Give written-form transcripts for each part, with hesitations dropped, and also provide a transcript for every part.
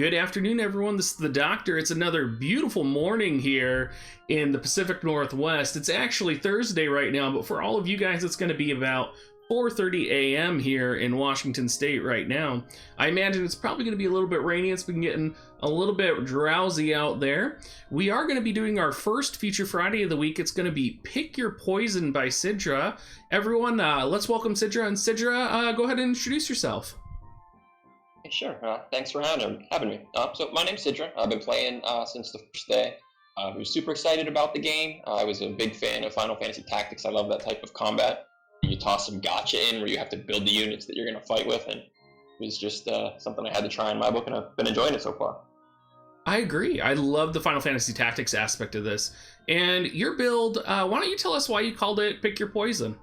Good afternoon, everyone. This is the Doctor. It's another beautiful morning here in the Pacific Northwest. It's actually Thursday right now, but for all of you guys, it's going to be about 4:30 a.m. here in Washington State right now. I imagine it's probably going to be a little bit rainy. It's been getting a little bit drowsy out there. We are going to be doing our first Feature Friday of the week. It's going to be Pick Your Poison by Sidra. Everyone, let's welcome Sidra. And Sidra, go ahead and introduce yourself. Sure. Thanks for having me. So my name's Sidra. I've been playing since the first day. I was super excited about the game. I was a big fan of Final Fantasy Tactics. I love that type of combat. You toss some gotcha in where you have to build the units that you're going to fight with, and it was just something I had to try in my book, and I've been enjoying it so far. I agree. I love the Final Fantasy Tactics aspect of this. And your build, why don't you tell us why you called it Pick Your Poison?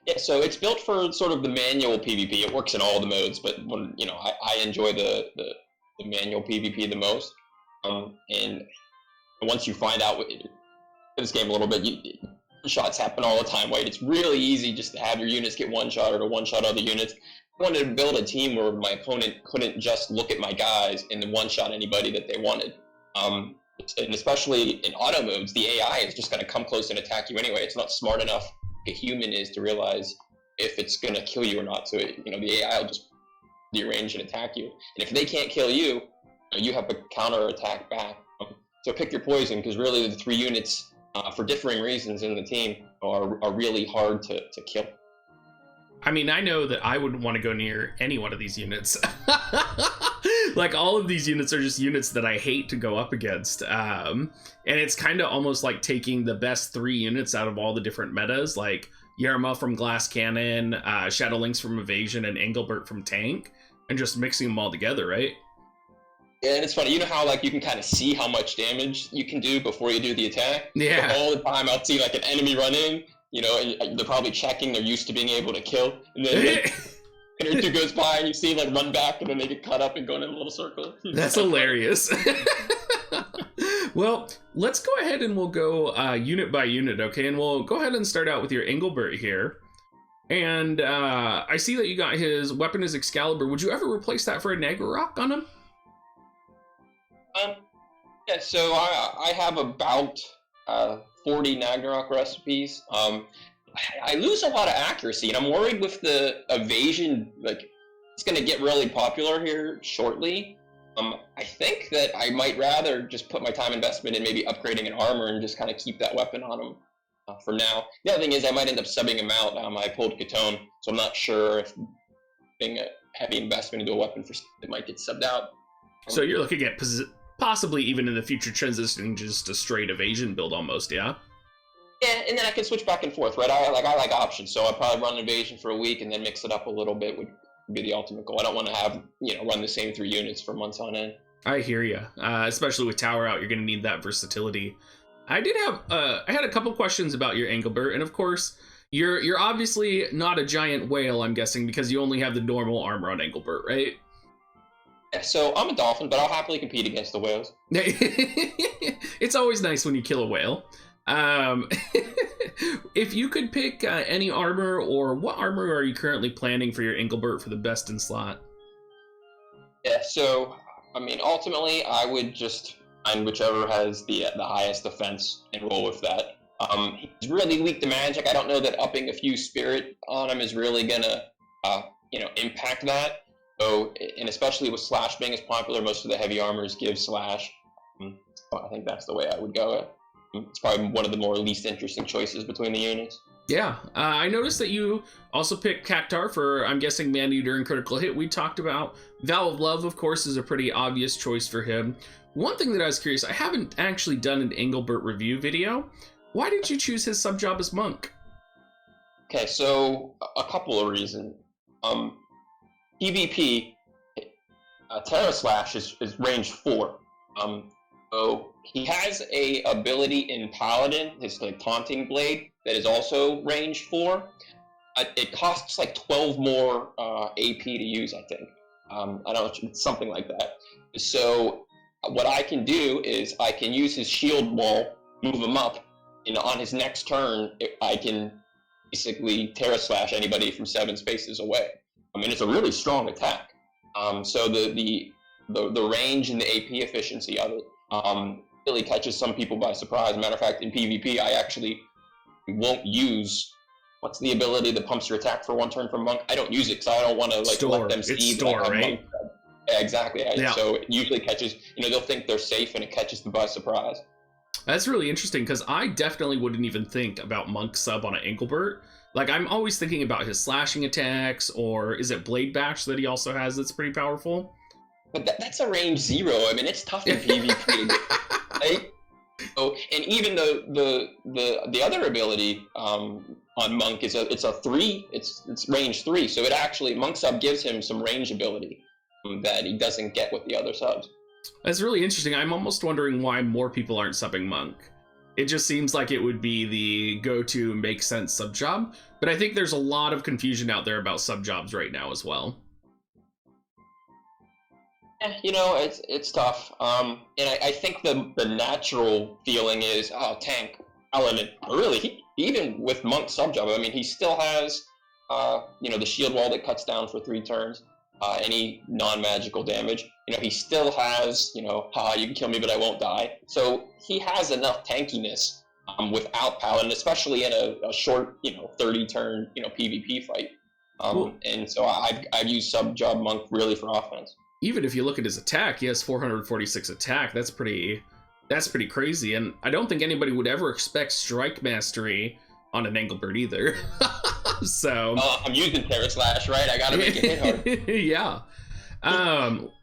Yeah, so it's built for sort of the manual PvP. It works in all the modes, but when, I enjoy the manual PvP the most. And once you find out this game a little bit, shots happen all the time, right? It's really easy just to have your units get one shot or to one shot other units. I wanted to build a team where my opponent couldn't just look at my guys and then one shot anybody that they wanted. And especially in auto modes, the AI is just going to come close and attack you anyway. It's not smart enough a human is to realize if it's going to kill you or not. So the AI will just rearrange and attack you, and if they can't kill you, you have to counter attack back. So pick your poison, because really the three units for differing reasons in the team are really hard to kill. I mean, I know that I wouldn't want to go near any one of these units. Like, all of these units are just units that I hate to go up against. And it's kind of almost like taking the best three units out of all the different metas, like Yerma from Glass Cannon, Shadowlynx from Evasion, and Engelbert from Tank, and just mixing them all together, right? Yeah, and it's funny, how you can kind of see how much damage you can do before you do the attack? Yeah. So all the time I'll see like an enemy run in, and they're probably checking, they're used to being able to kill, and then and or two goes by and you see run back, and then they get caught up and go in a little circle. That's hilarious. Well, let's go ahead and we'll go unit by unit, okay? And we'll go ahead and start out with your Engelbert here. And I see that you got his weapon is Excalibur. Would you ever replace that for a Nagarok on him? Yeah, so I have about 40 Nagarok recipes. I lose a lot of accuracy, and I'm worried with the evasion, it's going to get really popular here shortly. I think that I might rather just put my time investment in maybe upgrading an armor and just kind of keep that weapon on him for now. The other thing is I might end up subbing him out. I pulled Catone, so I'm not sure if being a heavy investment into a weapon for it might get subbed out. So you're looking at possibly even in the future transitioning just a straight evasion build almost, yeah? Yeah, and then I can switch back and forth, right? I like options, so I'd probably run an evasion for a week and then mix it up a little bit would be the ultimate goal. I don't want to have, run the same three units for months on end. I hear you. Especially with Tower out, you're going to need that versatility. I had a couple questions about your Engelbert, and of course, you're obviously not a giant whale, I'm guessing, because you only have the normal armor on Engelbert, right? Yeah, so I'm a dolphin, but I'll happily compete against the whales. It's always nice when you kill a whale. If you could pick any armor, or what armor are you currently planning for your Engelbert for the best in slot? Yeah, so ultimately I would just find whichever has the highest defense and roll with that. He's really weak to magic. I don't know that upping a few spirit on him is really gonna impact that. So, and especially with slash being as popular, most of the heavy armors give slash. I think that's the way I would go. It's probably one of the more least interesting choices between the units. Yeah, I noticed that you also picked Cactar for, I'm guessing, Man-Eater and Critical Hit. We talked about Vow of Love, of course, is a pretty obvious choice for him. One thing that I was curious, I haven't actually done an Engelbert review video. Why did you choose his sub-job as Monk? Okay, so a couple of reasons. PvP, Terra Slash is range 4. So he has a ability in Paladin, his taunting blade, that is also range 4. It costs 12 more AP to use, I think. I don't know, something like that. So what I can do is I can use his shield wall, move him up, and on his next turn, I can basically Terra Slash anybody from 7 spaces away. It's a really strong attack. So the the range and the AP efficiency of it really catches some people by surprise. Matter of fact, in PvP, I actually won't use what's the ability that pumps your attack for 1 turn from Monk. I don't use it because I don't want to let them see that I have Monk. Yeah, exactly. So it usually catches, they'll think they're safe and it catches them by surprise. That's really interesting because I definitely wouldn't even think about Monk sub on an Engelbert. Like, I'm always thinking about his slashing attacks, or is it Blade Bash that he also has that's pretty powerful? But that's a range 0. I mean, it's tough in PvP to get, right? So, and even the other ability on Monk is it's a 3. It's range 3. So it actually, Monk sub gives him some range ability that he doesn't get with the other subs. That's really interesting. I'm almost wondering why more people aren't subbing Monk. It just seems like it would be the go-to make sense sub job, but I think there's a lot of confusion out there about sub jobs right now as well. Yeah, it's tough. And I think the natural feeling is, tank. Alan, really, even with Monk sub job, I mean, he still has, the shield wall that cuts down for 3 turns. Any non-magical damage, he still has, you can kill me, but I won't die. So he has enough tankiness without Paladin, especially in a short, 30-turn, PvP fight. And so I've used sub-job Monk really for offense. Even if you look at his attack, he has 446 attack. That's pretty crazy. And I don't think anybody would ever expect Strike Mastery on an Engelbert either. So I'm using Terra Slash, right? I gotta make it hit hard. Yeah.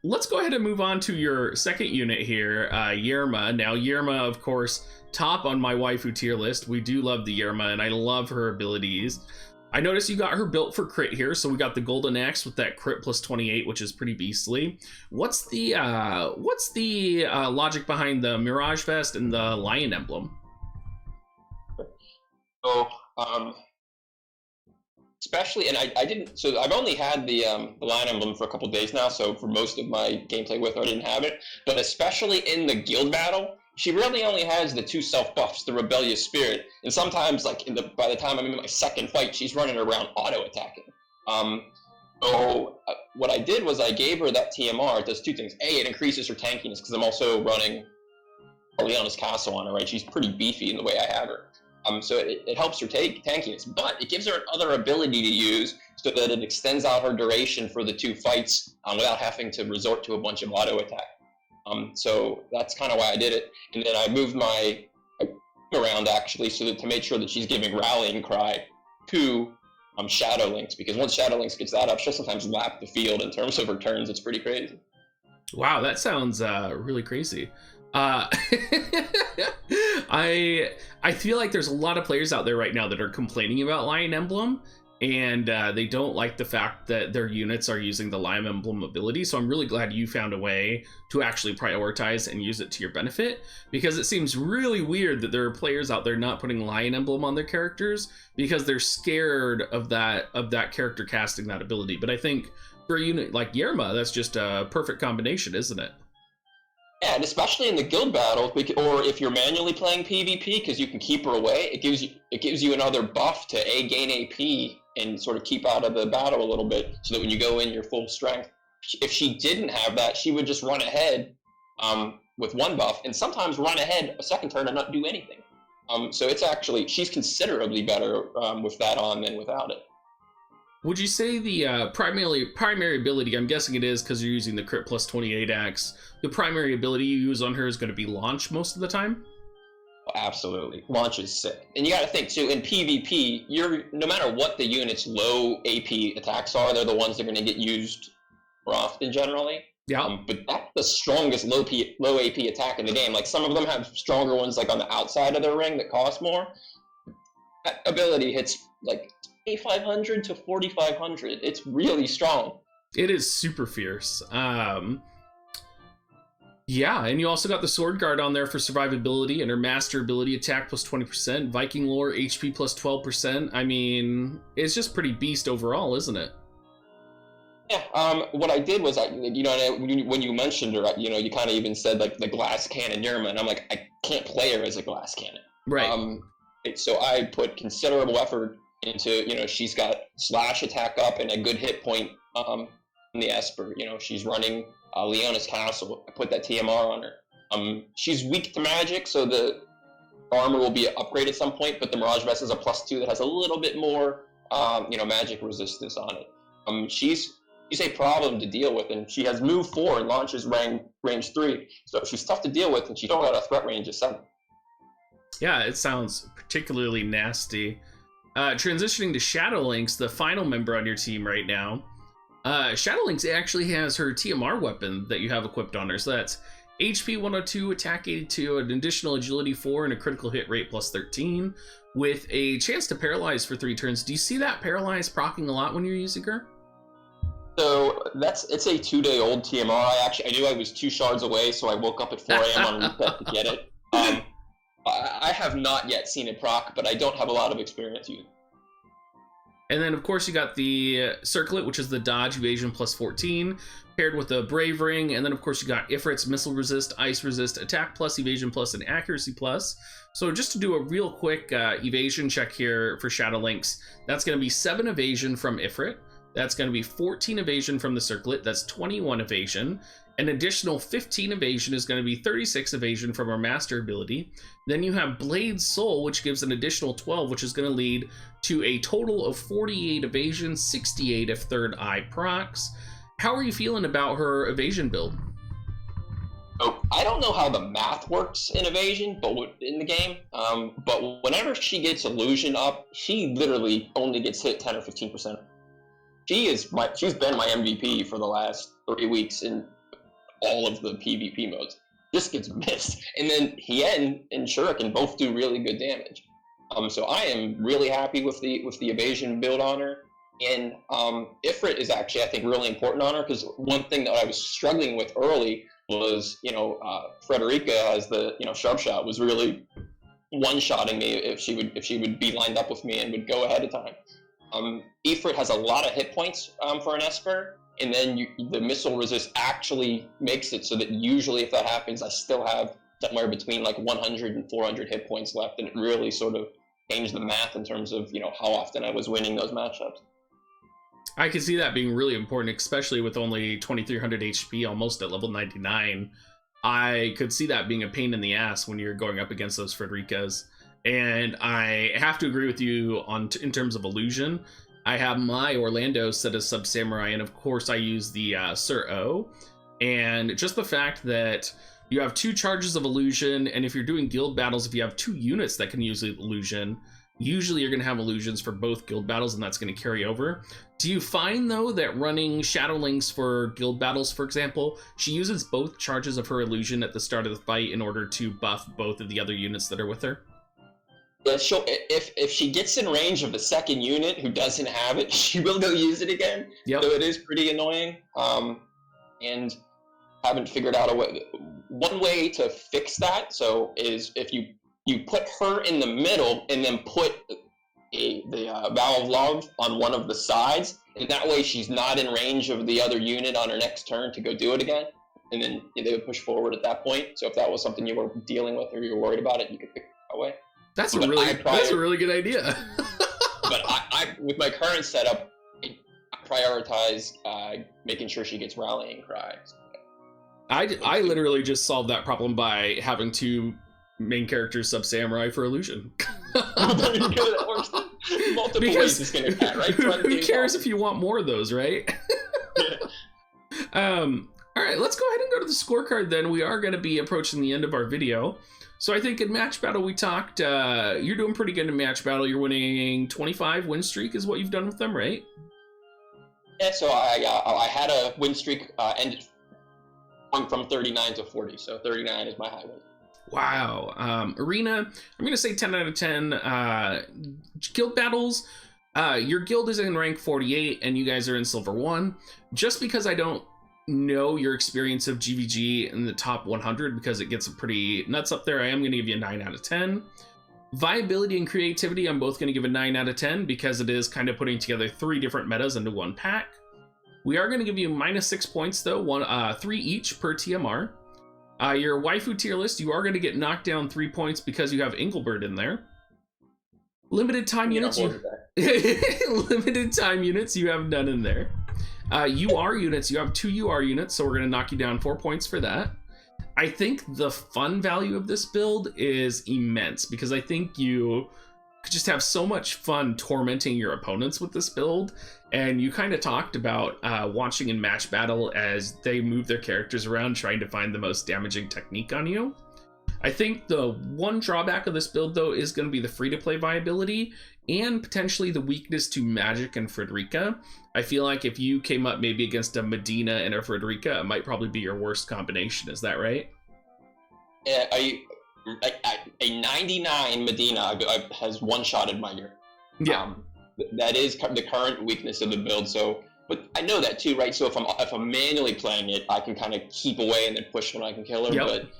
Let's go ahead and move on to your second unit here, Yerma. Now, Yerma, of course, top on my waifu tier list. We do love the Yerma, and I love her abilities. I noticed you got her built for crit here, so we got the Golden Axe with that crit plus 28, which is pretty beastly. What's the logic behind the Mirage Vest and the Lion Emblem? So, especially, and I didn't, so I've only had the Lion Emblem for a couple days now, so for most of my gameplay with her, I didn't have it, but especially in the guild battle, she really only has the 2 self-buffs, the Rebellious Spirit, and sometimes, like, by the time I'm in my second fight, she's running around auto-attacking. So what I did was I gave her that TMR. It does 2 things. A, it increases her tankiness, because I'm also running Leona's Castle on her, right? She's pretty beefy in the way I have her. So it helps her take tankiness, but it gives her another ability to use so that it extends out her duration for the 2 fights without having to resort to a bunch of auto attack. So that's kind of why I did it. And then I moved my around actually so that to make sure that she's giving Rallying Cry to Shadowlynx, because once Shadowlynx gets that up, she'll sometimes lap the field in terms of her turns. It's pretty crazy. Wow, that sounds really crazy. I feel like there's a lot of players out there right now that are complaining about Lion Emblem, and they don't like the fact that their units are using the Lion Emblem ability. So I'm really glad you found a way to actually prioritize and use it to your benefit, because it seems really weird that there are players out there not putting Lion Emblem on their characters because they're scared of that character casting that ability. But I think for a unit like Yerma, that's just a perfect combination, isn't it? Yeah, and especially in the guild battle, or if you're manually playing PvP, because you can keep her away, it gives you another buff to gain AP and sort of keep out of the battle a little bit, so that when you go in your full strength, if she didn't have that, she would just run ahead with 1 buff, and sometimes run ahead a second turn and not do anything. So it's actually, she's considerably better with that on than without it. Would you say the primary ability, I'm guessing it is because you're using the crit plus 28 axe, the primary ability you use on her is going to be launch most of the time? Oh, absolutely. Launch is sick. And you got to think, too, in PvP, no matter what the unit's low AP attacks are, they're the ones that are going to get used more often generally. Yeah. But that's the strongest low AP attack in the game. Like, some of them have stronger ones like on the outside of their ring that cost more. That ability hits like 2,500 to 4,500. It's really strong. It is super fierce. Yeah, and you also got the Sword Guard on there for survivability, and her master ability attack plus 20%, Viking lore HP plus 12%. I mean, it's just pretty beast overall, isn't it? Yeah, what I did was, when you mentioned her, you kind of even said like the glass cannon Yerma, and I'm like, I can't play her as a glass cannon. Right. So I put considerable effort into, she's got slash attack up and a good hit point the Esper. You know, she's running Leona's Castle. I put that TMR on her. She's weak to magic, so the armor will be upgraded at some point, but the Mirage Vest is a +2 that has a little bit more, magic resistance on it. She's a problem to deal with, and she has move 4 and launches range 3, so she's tough to deal with, and she's only got a threat range of 7. Yeah, it sounds particularly nasty. Transitioning to Shadowlynx, the final member on your team right now. Shadowlynx actually has her TMR weapon that you have equipped on her, so that's HP 102, attack 82, an additional agility 4, and a critical hit rate +13, with a chance to paralyze for 3 turns. Do you see that paralyze proccing a lot when you're using her? So it's a 2-day-old TMR. I knew I was 2 shards away, so I woke up at 4 a.m. on reset to get it. I have not yet seen it proc, but I don't have a lot of experience using it. And then, of course, you got the Circlet, which is the dodge evasion +14, paired with the Brave Ring. And then, of course, you got Ifrit's missile resist, ice resist, attack plus, evasion plus, and accuracy plus. So just to do a real quick evasion check here for Shadowlynx, that's going to be 7 evasion from Ifrit. That's going to be 14 evasion from the Circlet. That's 21 evasion. An additional 15 evasion is going to be 36 evasion from our master ability. Then you have Blade Soul, which gives an additional 12, which is going to lead to a total of 48 evasion, 68 if third eye procs. How are you feeling about her evasion build? So I don't know how the math works in evasion, but in the game, but whenever she gets illusion up, she literally only gets hit 10 or 15%. She's been my MVP for the last 3 weeks in all of the PvP modes. Just gets missed, and then Hien and Shuriken both do really good damage. So I am really happy with the evasion build on her. And Ifrit is actually, I think, really important on her, because one thing that I was struggling with early was, Frederica as the sharp shot was really one-shotting me if she would be lined up with me and would go ahead of time. Ifrit has a lot of hit points for an Esper, and then the missile resist actually makes it so that usually if that happens, I still have somewhere between like 100 and 400 hit points left, and it really sort of changed the math in terms of how often I was winning those matchups. I can see that being really important, especially with only 2300 HP, almost at level 99. I could see that being a pain in the ass when you're going up against those Fredericas. And I have to agree with you in terms of illusion. I have my Orlando set as Sub Samurai, and of course I use the Sir O. And just the fact that you have 2 charges of illusion, and if you're doing guild battles, if you have 2 units that can use illusion, usually you're going to have illusions for both guild battles, and that's going to carry over. Do you find, though, that running Shadowlynx for guild battles, for example, she uses both charges of her illusion at the start of the fight in order to buff both of the other units that are with her? Yeah, if she gets in range of the second unit who doesn't have it, she will go use it again. Yep. So it is pretty annoying. And haven't figured out a way. One way to fix that, is if you put her in the middle and then put the Vow of Love on one of the sides, and that way she's not in range of the other unit on her next turn to go do it again, and then they would push forward at that point. So if that was something you were dealing with or you were worried about it, you could fix it that way. That's a really good idea. But I with my current setup, I prioritize making sure she gets rallying cries. I literally just solved that problem by having 2 main characters Sub Samurai for illusion. That works multiple ways it's gonna cat, right? Who cares if you want more of those, right? Yeah. All right, let's go ahead and go to the scorecard then. We are going to be approaching the end of our video. So I think in match battle we talked, you're doing pretty good in match battle. You're winning 25 win streak is what you've done with them, right? Yeah, so I had a win streak ended going from 39 to 40, so 39 is my high win. Wow. Arena, I'm going to say 10 out of 10. Guild battles, your guild is in rank 48 and you guys are in silver 1. Just because I don't know your experience of GVG in the top 100, because it gets pretty nuts up there, I am going to give you a 9 out of 10. Viability and creativity, I'm both going to give a 9 out of 10 because it is kind of putting together 3 different metas into one pack. We are going to give you -6 points though, 3 each per TMR. Your waifu tier list, you are going to get knocked down 3 points because you have Engelbert in there. Limited time units, limited time units, you have none in there. UR units, you have 2 UR units, so we're going to knock you down 4 points for that. I think the fun value of this build is immense, because I think you could just have so much fun tormenting your opponents with this build. And you kind of talked about watching in match battle as they move their characters around, trying to find the most damaging technique on you. I think the one drawback of this build, though, is going to be the free-to-play viability and potentially the weakness to Magic and Frederica. I feel like if you came up maybe against a Medina and a Frederica, it might probably be your worst combination. Is that right? Yeah, a 99 Medina has one-shotted my gear. Yeah. That is the current weakness of the build. So, but I know that too, right? So if I'm manually playing it, I can kind of keep away and then push when I can kill her. Yep. But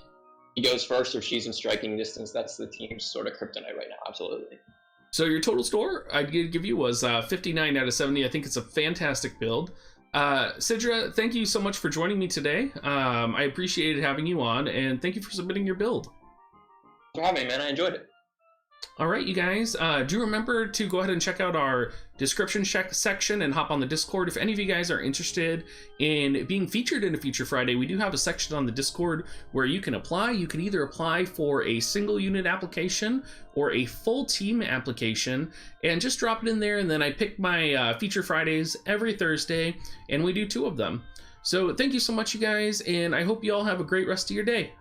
he goes first, or she's in striking distance. That's the team's sort of kryptonite right now. Absolutely. So your total score I'd give you was 59 out of 70. I think it's a fantastic build. Sidra, thank you so much for joining me today. I appreciated having you on, and thank you for submitting your build. Thanks for having me, man. I enjoyed it. All right, you guys, do remember to go ahead and check out our description section and hop on the Discord. If any of you guys are interested in being featured in a Feature Friday, we do have a section on the Discord where you can apply. You can either apply for a single unit application or a full team application, and just drop it in there, and then I pick my Feature Fridays every Thursday, and we do 2 of them. So thank you so much, you guys, and I hope you all have a great rest of your day.